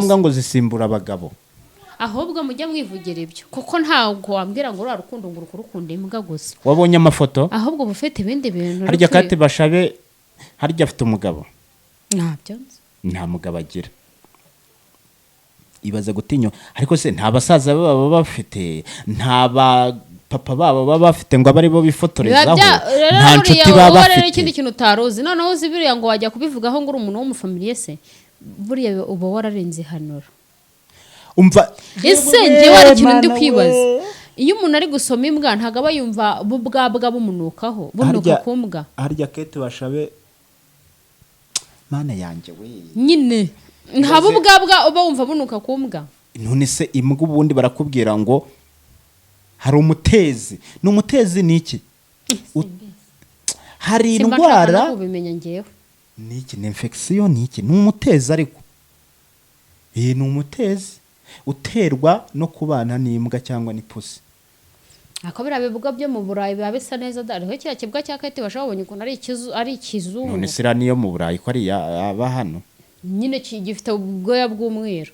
mbwa ngo zisimbura abagabo ahubwo mujya mwivugira ibyo kuko ntabwo wambwira ngo ura rukundo ngo urukundo imbwa gusa wabonye amafoto ahubwo bufite ibindi bintu harya Kate Bashabe harya afite umugabo ntabyo nta mugabo agira ibaze gutinyo ariko se nta basaza baba bafite nta papa baba baba bafite ngo abari bo bifotorezaho nta nshuti baba bafite ikindi kintu utaruzi noneho uzibiriya ngo wajya kubivugaho ngo uri umuntu w'umufamiliye se buriya uba wararenze hanura umva ese njye wari ikintu ndi kwibaza iyo umuntu ari gusoma imbwa ntago aba yumva bubwabwa bumunukaho bunuka kumbwa harya Kate Bashabe mana yanjye we nyine nta bubwabwa uba wumva bunuka kumbwa none se imbwa ubundi barakubwira ngo hari umutezi n'umutezi niki hari indwara ubimenya ngewe niki ni infection niki n'umutezi ariko ni umutezi uterwa no kubana n'imbwa cyangwa n'ipusi akabira bivuga byo mu Burayi biba bisa neza dariho cya kibwa cya Kate Bashabe ukuntu ari ikizungu none sira niyo mu Burayi ko ari aba hano nyine gifite ubwoya bw'umweru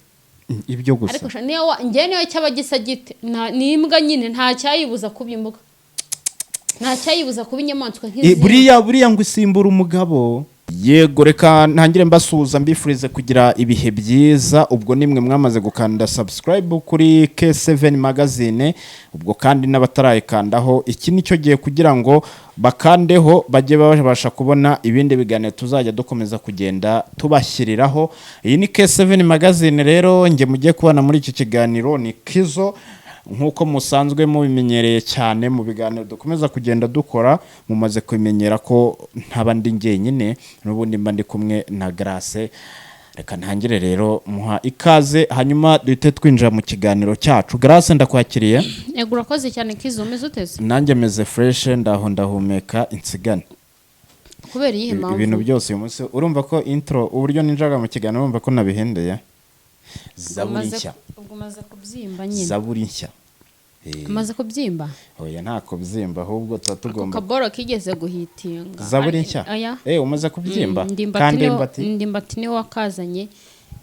ibyo gusa ariko niyo cyaba gisa gite ni imbwa nyine nta cyayibuza kuba imbwa nta cyayibuza kuba inyamaswa nk'izi buriya ngo isimbura umugabo yego reka ntangire mbasuhuza mbifurize kugira ibihe byiza ubwo nimwe mwamaze gukanda subscribe kuri K7 magazine ubwo kandi n'abatarayikandaho iki nicyo gihe kugira ngo bakandeho bajye babasha kubona ibindi biganiro tuzajya dukomeza kugenda tubashyiriraho iyi ni K7 magazine rero nge mugiye kubana muri iki kiganiro ni Kizo nkuko musanzwe mubimenyereye cyane mu biganiro dukomeza kugenda dukora mumaze kumenyera ko ntabandi ngenyine n'ubundi mba ndi kumwe na Grace reka ntangire rero muha ikaze hanyuma duhite twinjira mu kiganiro cyacu Grace ndakwakiriye yego urakoze cyane Kizo umeze uteze nanjye meze fresh ndahumeka insigane kubera iyi mpamvu ibintu byose uyu munsi urumva ko intro uburyo ninjaga mu kiganiro urumva ko nabihendeye zaburi nshya umaze kubyimba nyine zaburi nshya umaze kubyimba oya nta kubyimba ahubwo tuba tugomba kaboro kigeze guhitinga zaburi nshya umaze kubyimba kandi ndimbati niwe wakazanye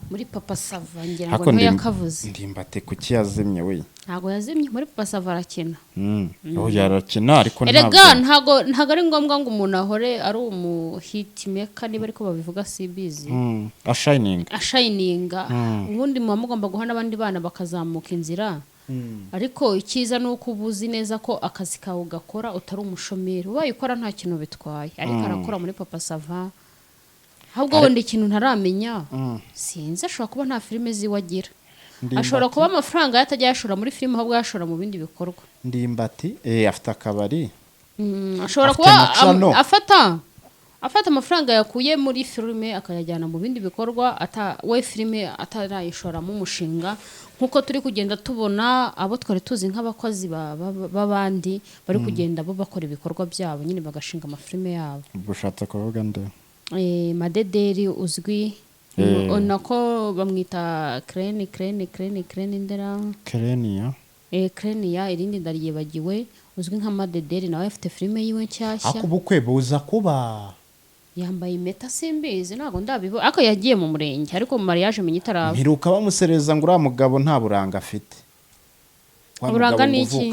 muri Papa Sava ngira ngo nto yakavuze ndimbati kuki yazimye we ntago yazimye muri Papa Sava arakina yarakina ariko ntago ari ngombwa ngo umuntu ahore ari umuhitmaker niba ariko babivuga sibizi ashininga ubundi muba mugomba guha n'abandi bana bakazamuka inzira ariko icyiza ni uko ubuzi neza ko akazi kawe ugakora utari umushomeri ubaye ukora nta kintu bitwaye ariko arakora muri Papa Sava ahubwo wenda ikintu ntaramenya sinzi ashobora kuba nta filime ziwagira ashobora kuba amafaranga yatajya yashora muri filime ahubwo yashora mu bindi bikorwa ndimbati afite akabari ashobora kuba afata amafaranga yakuye muri filime akayajyana mu bindi bikorwa we filime atarayishoramo umushinga nkuko turi kugenda tubona abo twari tuzi nk'abakozi b'abandi bari kugenda bo bakora ibikorwa byabo nyine bagashinga amafilime yabo bushatse kuvuga nde Madederi uzwi nako bamwita Crane ndera Crania irindi ndariyebagiwe uzwi nka Madederi nawe afite filime yiwe nshyashya akubukwe buza kuba yambaye impeta simbizi ntago ndabibo ako yagiye mu murenge ariko mu mariage menye itaraba mpiruka bamusereza ngo uriya mugabo nta buranga afite buranga niki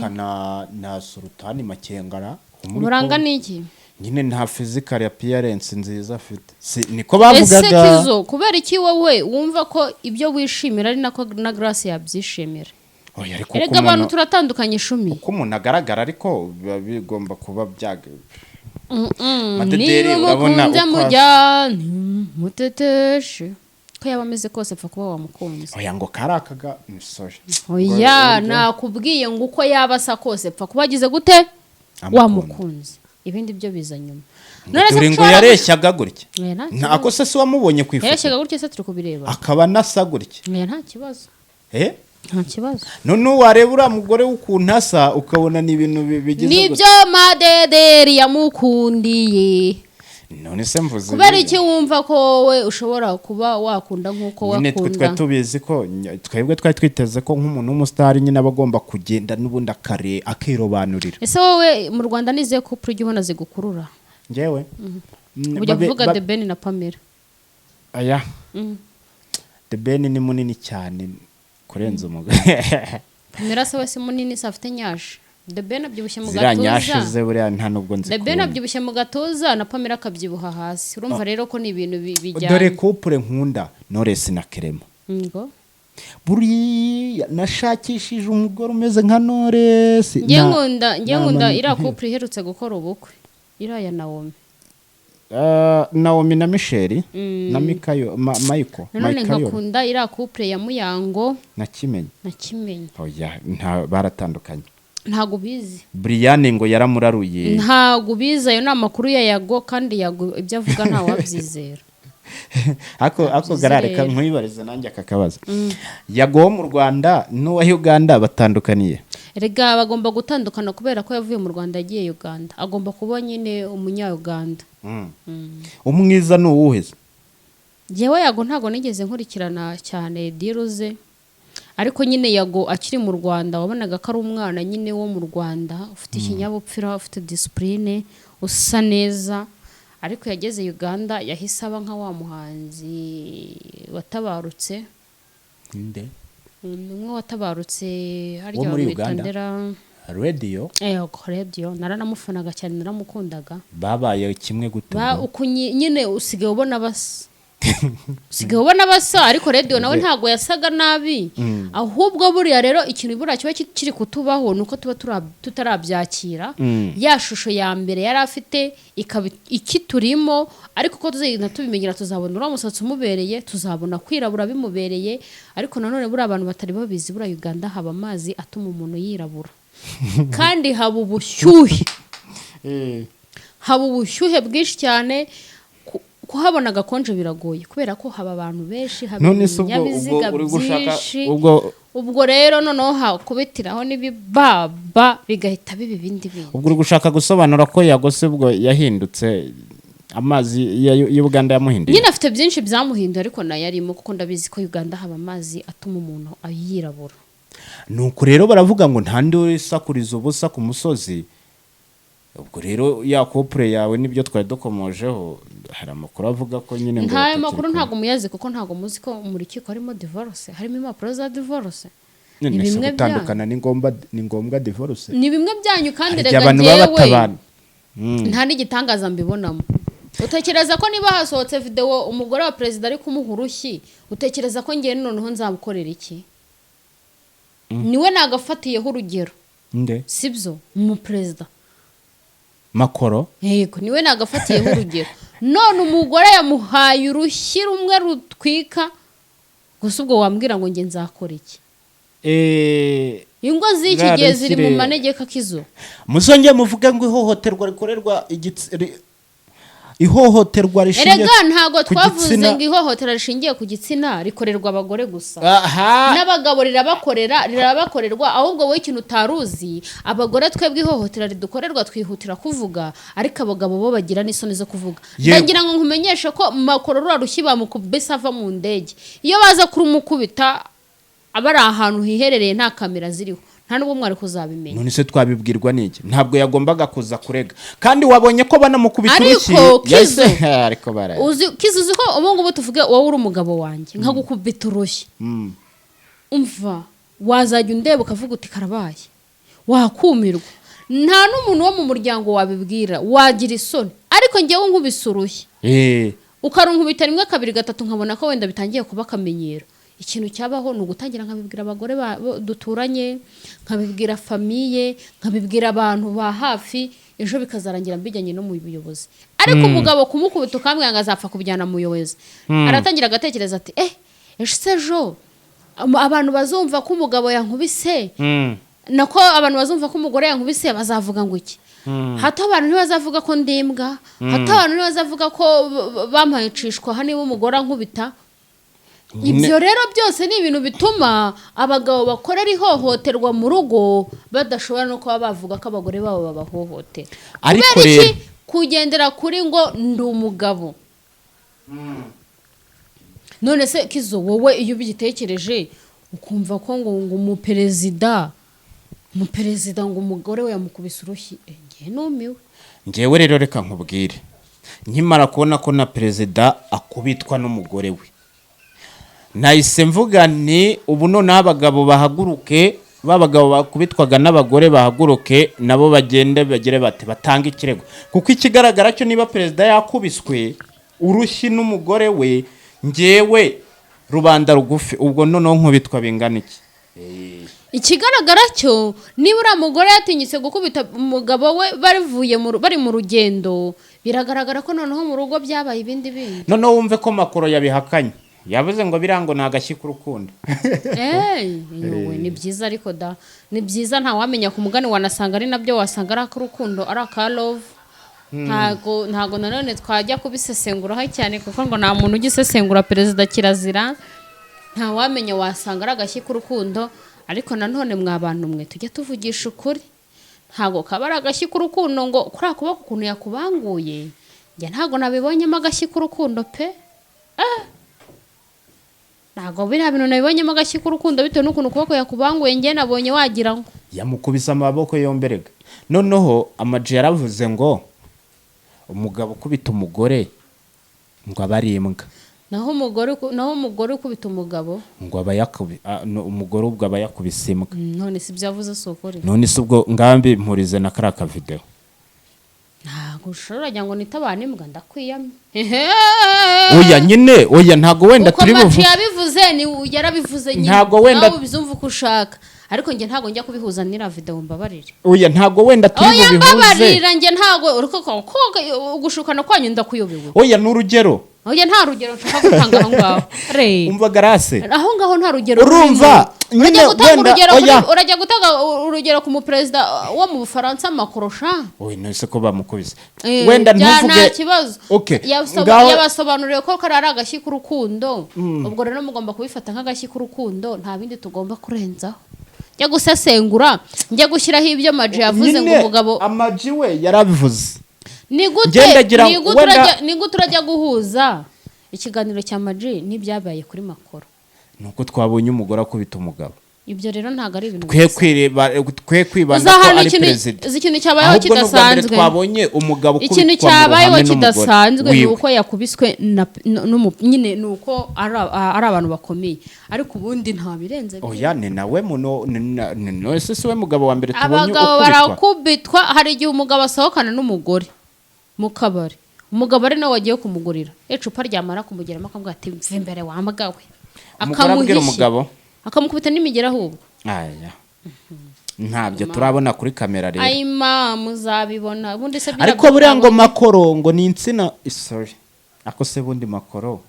na Sultani Makengara buranga niki nyine nta physical appearance nziza afite niko bavugaga ese Kizo kubera iki wowe wumva ko ibyo wishimira ari nako na Grace yabyishimira erega abantu turatandukanye ishumi uko umuntu agaragara ariko biba bigomba kuba byaga Madederi urabona mujya muteteshe ko yaba ameze kose apfa kuba wamukunze oya ngo karakaga sorry oya nakubwiye ngo uko yaba asa kose apfa kuba agize gute wamukunze ibindi byo biza nyuma dore ngo yareshyaga gutya ntako se si wamubonye ku ifoto yareshyaga gutya se turi kubireba akaba nasa gutya nta kibazo nta kibazo none wareba uriya mugore w'ukuntu asa ukabona ni ibintu bigize nibyo Madederi yamukundiye none se mvuze kubera iki wumva ko wowe ushobora kuba wakunda nk'uko wakunda nyine twe tubizi ko twebwe twari twiteze ko nk'umuntu w'umusitari nyine aba agomba kugenda n'ubundi akirobanurira ese wowe mu Rwanda nize ko ujya ubona zigukurura njyewe ujya kuvuga The Ben na Pamela aya The Ben ni munini cyane kurenza umugabo. Pamela se wese munini se afite nyaje. The Ben abyibushye mu Zira nyashe gatuza. ze buriya nta nubwo nzi. The Ben abyibushye mu gatuza na Pamela akabyibuha hasi. Urumva rero ko ni ibintu bijyanye. Dore couple nkunda Knowless na Clement. Ngo buriya nashakishije umugore umeze nka Knowless. ngiye nkunda iriya couple iherutse gukora ubukwe. Iriya ya Naomi. Naomi na Michelle na Michael. None nkakunda iriya couple ya Muyango na Kimenyi. Oya baratandukanye. Ntago bizi. Brian ngo yaramuraruye. Ntago biza yo namakuru ya Yago kandi Yago ibyo avuga nta wabyizera. Ako garareka nkwibarize nanjye akakabaza. Yago mu Rwanda n'uwa Uganda batandukaniye. Erega bagomba gutandukana kubera ko yavuye mu Rwanda yagiye Uganda. Agomba kuba nyine umunya Uganda. Umwiza n'uwuheze. Jewe Yago ntago nigeze nkurikirana cyane diruze. Ariko nyine Yago akiri mu Rwanda wabonaga ko ari umwana nyine wo mu Rwanda ufite ikinyabupfira ufite discipline usa neza. Ariko yageze Uganda yahise aba nka wa muhanzi watabarutse. Inde? Umwe watabarutse harya witandera Radio. Radio naranamufanaga cyane naramukundaga. Babaye kimwe gute? Nyine usigaye ubona basa. Usigaye ubona basa ariko Radio nawe ntago yasaga nabi. Ahubwo buriya rero ikintu ibura kiba kiri kutubaho nuko tuba tutarabyakira. Ya shusho ya mbere yari afite ikiturimo ariko ko tuzagenda tubimenyera tuzabona uramusatsi umubereye tuzabona kwirabura bimubereye ariko nanone buri abantu batari babizi buri Uganda haba amazi atuma umuntu yirabura. Kandi haba ubushyuhe. Haba ubushyuhe bwinshi cyane kuhabona gakonje biragoye kubera ko haba abantu benshi haba ibinyabiziga byinshi. Ubwo rero noneho hakubitiraho n'ibibaba bigahita biba ibindi bintu. Ubwo uri gushaka gusobanura ko yagose ubwo yahindutse amazi y'Uganda yamuhinduye. Nyine afite byinshi byamuhinduye ariko nayarimo kuko ndabizi ko Uganda haba amazi atuma umuntu ayirabura. Nuko rero baravuga ngo ntandi wisakuriza ubusa ku musozi. Ubwo rero ya couple yawe nibyo twari dukomojeho hari amakuru avuga ko nyine ngo nta makuru ntago muyazi kuko ntago muzi ko mu rukiko harimo divorce harimo impapuro za divorce. Ni bimwe gutandukana ni ngombwa divorce. Ni bimwe byanyu kandi rega jewe. Nta n'igitangaza mbibonamo. Utekereza ko niba hasohotse video umugore wa president ari kumuha urushyi utekereza ko ngiye noneho nzamukorera iki? Niwe nagafatiyeho urugero. Nde? Sibyo mu president Makoro. Yego niwe nagafatiyeho urugero. None umugore yamuhaye urushyi rumwe rutwika gusa ubwo wambwira ngo nge nzakora iki? Ingo z'iki gihe ziri mu manegeka kizo. Musonge muvuga ngo ihohoterwa rikorerwa ihohoterwa rishingiye. Erega ntago twavuze ngo ihohotera rishingiye ku gitsina rikorerwa abagore gusa. N'abagabo rirabakorerwa ahubwo wowe ikintu utaruzi abagore twebwe ihohotera ridukorerwa twihutira kuvuga ariko abagabo bo bagira n'isoni zo kuvuga. Ndagira ngo nkumenyeshe ko Makoro rushiba mukubisa ava mu ndege. Iyo baza kuri umukubita abari ahantu hiherereye nta kamera ziriho. Nta nubwo mwari kuzabimenya. None se twabibwirwa niki? Ntabwo yagombaga kuza kurega. Kandi wabonye ko banamukubita urushyi. Ariko baraye. Kizuzi ko ubu ngubu tuvuge wowe uri umugabo wanjye nkagukubita urushyi. Umva wazajya undeba ukavuga uti karabaye. Wakumirwa. Nta n'umuntu wo mu muryango wabibwira wagira isoni. Ariko ngewe nkubise urushyi. Ukarunkubita rimwe kabiri gatatu nkabona ko wenda bitangiye kuba akamenyero. Ikintu cyabaho ni ugutangira nkabibwira abagore duturanye nkabibwira famiye nkabibwira abantu ba hafi ejo bikazarangira mbijyanye no mu buyobozi ariko umugabo kumukubita ukambwira ngo azapfa kubijyana mu buyobozi aratangira agatekereza ati ejo abantu bazumva ko umugabo yankubise nako abantu bazumva ko umugore yankubise bazavuga ngo iki hato abantu ntibazavuga ko ndimbwa hato abantu ntibazavuga ko bampayicishwa haniba umugore ankubita. Ibyo rero byose ni ibintu bituma abagabo bakorera ihohoterwa mu rugo badashobora no kuba bavuga ko abagore babo babahohotera. Ariko rero kugendera kuri ngo ndi umugabo. None se Kizo wowe iyo ubigitekereje ukumva ko ngo umuperezida ngo umugore we yamukubise urushyi ngiye numiwe. Ngewe rero reka nkubwire nkimara kubona ko na perezida akubitwa n'umugore we nahise mvuga ni ubu noneho abagabo bahaguruke, babagabo bakubitwaga n'abagore bahaguruke nabo bagende bagire bate batanga ikirego, kuko ikigaragara cyo niba perezida yakubiswe urushyi n'umugore we, ngewe rubanda rugufi ubwo noneho nkubitwa bingana iki? Ikigaragara cyo niba uriya mugore yatinyitse gukubita umugabo we bari mu rugendo, biragaragara ko noneho mu rugo byabaye ibindi bindi. Noneho wumve ko Makoro yabihakanye, yavuze ngo birango nagashyi k'urukundo. Ni byiza ariko ni byiza, nta wamenya ku mugani, wanasanga ari nabyo, wasanga ari ak'urukundo ari aka love. Ntago nanone twajya kubisesenguraho cyane, kuko ngo nta muntu ugisesengura perezida kirazira. Nta wamenya, wasanga ari agashyi k'urukundo, ariko nanone mwa bantu mwe tujya tuvugisha ukuri, ntago kaba ari agashyi k'urukundo ngo kuri akuboko ukuntu yakubanguye, njye ntago nabibonyemo agashyi k'urukundo pe. Ntago biriya bintu nabibonyemo agashyi k'urukundo bitewe n'ukuntu ukuboko yakubanguye, njye nabonye wagira ngo yamukubise amaboko yomberega. Noneho Ama-G yaravuze ngo umugabo ukubita umugore ngo aba ari imbwa, naho umugore ukubita umugabo ngo umugore ubwo aba yakubise imbwa. None si byavuze sokore, none si ubwo ngambi mpurize na karaka video. Ntago ushobora ngo nitabane imbwa ndakwiyamye. Oya nyine, oya ntago wenda turi buvuze. Uko yabivuze ni yarabivuze nyine. Ntago wenda bizumva uko ushaka. Ariko njye ntago njya kubihuza n'ira video, mbabarire. Oya ntago wenda turi bubihuze. Oya mbabarira, njye ntago uruko ugushukana kwanyu ndakuyobewe. Oya n'urugero. Oya nta rugero nshaka gutanga aho ngaho. Umva garase. Aho ngaho nta rugero. Urumva nyine wenda urajya gutanga urugero ku muperezida wo mu Bufaransa Macron. Oya nese ko bamukubise. Wenda ntuvuge. Nta kibazo. Okay. Yabasobanuriye ko ari agashyi k'urukundo. Ubwo rero mugomba kubifata nk'agashyi k'urukundo, nta bindi tugomba kurenzaho. Njya gusesengura, njya gushyiraho ibyo Ama-G yavuze ngo umugabo. Ama-G we yarabivuze. Ni gute urajya guhuza ikiganiro cya Ama-G n'ibyabaye kuri Makoro? Nuko twabonye umugore akubita umugabo. Ibyo rero ntago ari ibintu twe kwibanda ko ari perezida. Ikintu cyabayeho kidasanzwe. Twabonye umugabo kubitwa. Ikintu cyabayeho kidasanzwe ni uko yakubiswe nyine nuko ari abantu bakomeye, ariko ubundi nta birenze. Oya ni nawe no ese we mugabo wa mbere tubonye ukubitwa. Abagabo barakubitwa, hari igihe umugabo asohokana n'umugore mu kabari, umugabo ari nawe wagiye kumugurira icupa ryamara kumugeramo akavuga ati mve imbere wambagawe, akamuhisha akamukubita n'imigera ahubwo. Ntabyo turabona kuri kamera rero. Ayima muzabibona ubundi se ariko buriya ngo Makoro ngo ni insina. Sorry ako se bundi Makoro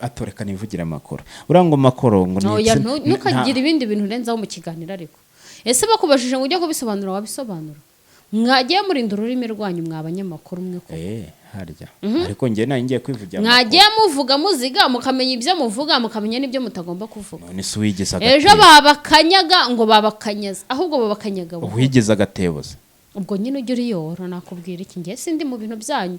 atoreka nivugira Makoro. Buriya ngo Makoro ngo ni insina. Ntukagira ibindi bintu urenzaho mu kiganiro ariko. Ese bakubajije ngo ujye kubisobanura wabisobanura? Mwagiye murinda ururimi rwanyu mwabanyamakuru mwe ko. Harya. Ariko njye ngiye kwivugira. Mwagiye muvuga muziga mukamenya ibyo muvuga mukamenya n'ibyo mutagomba kuvuga. None se wigeze agatebo. Ejo babakanyaga ngo babakanyaza, ahubwo babakanyaga. Wigeze agateboza. Ubwo nyine ujye uriyora nakubwira iki, njye sindi mu bintu byanyu.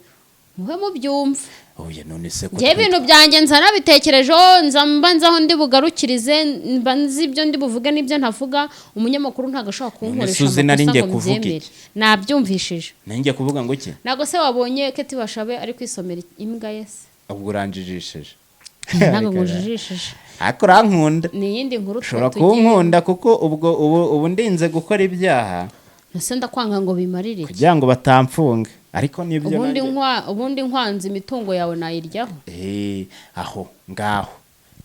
Muhe mubyumve. Oya none se ko. Njye ibintu byanjye nzana bitekerejeho, nzaho ndi bugarukirize, mbanzi ibyo ndi buvuge n'ibyo ntavuga. Umunyamakuru ntago ashobora kunkoresha ngo mbyemere. Nabyumvishije. Nanjye kuvuga ngo iki? Nago se wabonye Keti Bashabe ari kwisomera imbwa yese. Ubwo uranjijishije. Ntago ngujijishije. Ariko urankunda. Ni yindi nkuru tugiye. Ushobora kunkunda kuko ubu ndinze gukora ibyaha. Nase ndakwanga ngo bimarire. Kugira ngo batamfunga. Ariko nibyo ubundi nkwanze imitungo yawe nayiryaho. Aho ngaho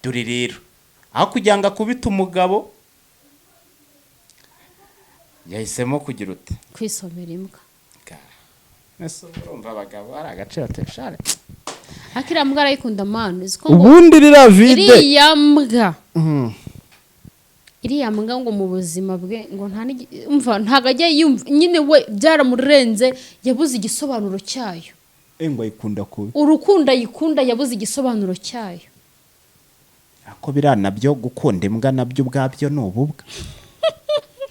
turi rero aho kugira ngo akubite umugabo yahisemo kugira ute kwisomera imbwa. Nese urumva abagabo ari agaciro teshare. Akira mbwa arayikunda man ubundi rira vide iriya mbwa. Iriya mbwa ngo mu buzima bwe ngo ntago ajya yumva nyine we byaramurenze, yabuze igisobanuro cyayo. Ngo ayikunda kubi. Urukunda yikunda yabuze igisobanuro cyayo. Ako birana byo gukunda imbwa nabyo ubwabyo n'ububwa.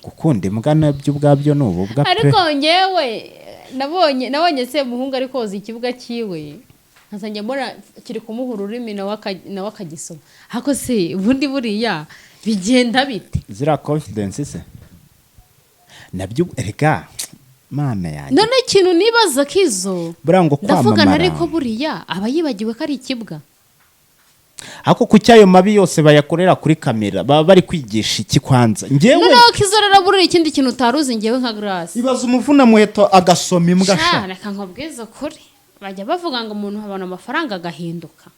Gukunda imbwa nabyo ubwabyo n'ububwa pe. Ariko ngewe nabonye se muhungu ari koza ikibuga cyiwe. Nkazajya mbona kiri kumuha ururimi nawe akagisoma. Hako se ubundi buriya bigenda bite? Zira confidence se. Nabyo rega mana yanjye. None ikintu nibaza kizo. Burango kwamamara. Ndavuga ariko buriya aba yibagiwe ko ari ikibwa. ariko ku cyayo mabi yose bayakorera kuri kamera baba bari kwigisha iki kwanza ngewe noneho kizarara burira ikindi kintu utaruzi ngewe nka Grace ibaza umuvuna muheto agasoma imbwa sha reka nkubwize ukuri bajya bavuga ngo umuntu abona amafaranga agahinduka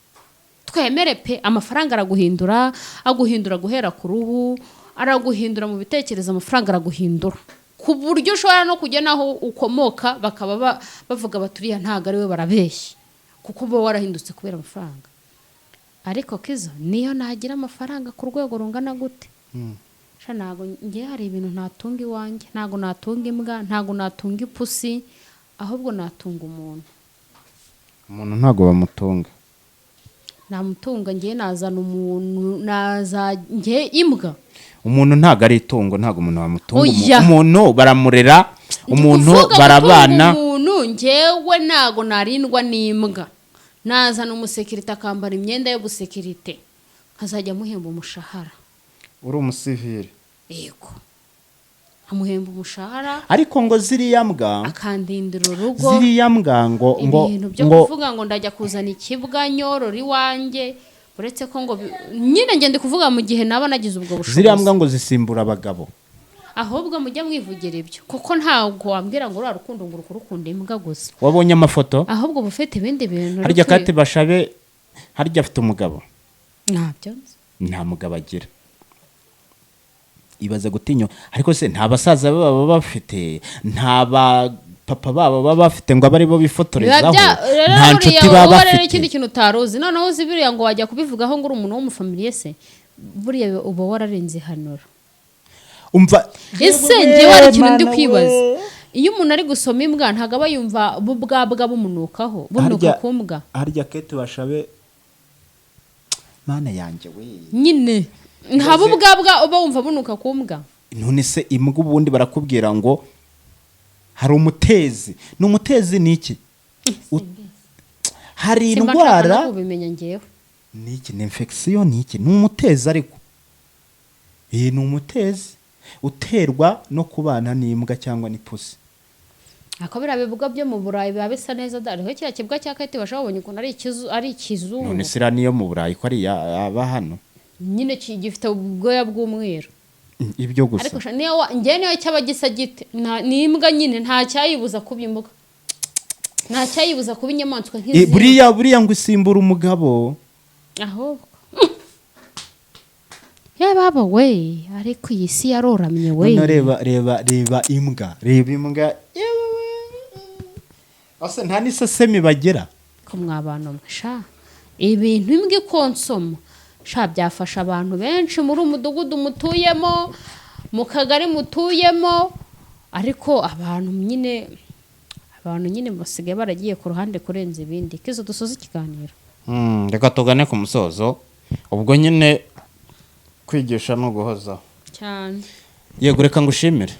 twemere pe amafaranga aguhindura guhera ku ruhu araguhindura mu bitekerezo amafaranga araguhindura ku buryo ushobora no kujya naho ukomoka bakaba bavuga baturiya ntago ari we barabeshya kuko uba warahindutse kubera amafaranga ariko Kizo niyo nagira amafaranga ku rwego rungana gute ntago ngiye hari ibintu natunga iwanjye ntago natunga imbwa ntago natunga ipusi ahubwo natunga umuntu ntago bamutunga namutunga ngiye nazana umuntu ngiye imbwa umuntu ntago ari itungo ntago umuntu bamutunga umuntu baramurera umuntu barabana umuntu ngewe ntago narindwa n'imbwa nazana umusekirite akambara imyenda yo gusekirite nkazajya muhemba umushahara uri umusivile yego amuhemba umushahara ariko ngo ziriya mbwa akandindira urugo ziriya mbwa ngo ibintu byo kuvuga ngo ndajya kuzana ikibwa nyorora iwanjye uretse ko ngo nyine ngende kuvuga mu gihe naba nagize ubwo bushobozi ziriya mbwa ngo zisimbura abagabo ahubwo mujya mwivugira ibyo kuko ntabwo wambwira ngo ura rukundo ngo urukunda imbwa gusa wabonye amafoto ahubwo bufite ibindi bintu harya Kate Bashabe harya afite umugabo ntabyo nta mugabo agira ibaza gutinyo ariko se nta basaza baba bafite nta papa baba bafite ngo abari bo bifotorezaho nta nshuti baba bafite ikindi kintu utaruzi noneho uzi biriya ngo wajya kubivugaho ngo uri umuntu w'umufamiliye se buriya uba wararenze hanura umva ese ngewe hari ikintu ndi kwibaza iyo umuntu ari gusoma imbwa ntago aba yumva bubwabwa bumunukaho bunuka ku mbwa harya Kate Bashabe mana yanjye we nyine nta bubwabwa uba wumva bunuka ku mbwa none se imbwa ubundi barakubwira ngo hari umutezi ni umutezi ni iki hari indwara ni iki ni infection ni iki ni umutezi ariko iyi ni umutezi uterwa no kubana n'imbwa cyangwa n'ipusi akabira bivuga byo mu Burayi biba bisa neza dariho kiriya kibwa cya Kate bashabonye ukuntu ari ikizungu none sira niyo mu Burayi ko ari aba hano nyine gifite ubwoya bw'umweru ibyo gusa ariko niyo cyaba gisa gite ni imbwa nyine nta cyayibuza kuba imbwa nta cyayibuza kuba inyamaswa nk'izi buriya ngo isimbura umugabo ahubwo baba we ariko iyi si yaroramye we reba imbwa ase nta n'isesemi bagira ko mwabana mwisha ibintu imbwa ikonsoma sha byafasha abantu benshi muri umudugudu mutuyemo mu kagari mutuyemo ariko abantu nyine basigaye baragiye ku ruhande kurenza ibindi Kizo dusoza ikiganiro reka tugane ku musozo ubwo nyine kwigisha no guhozaho cyane yego reka ngushimire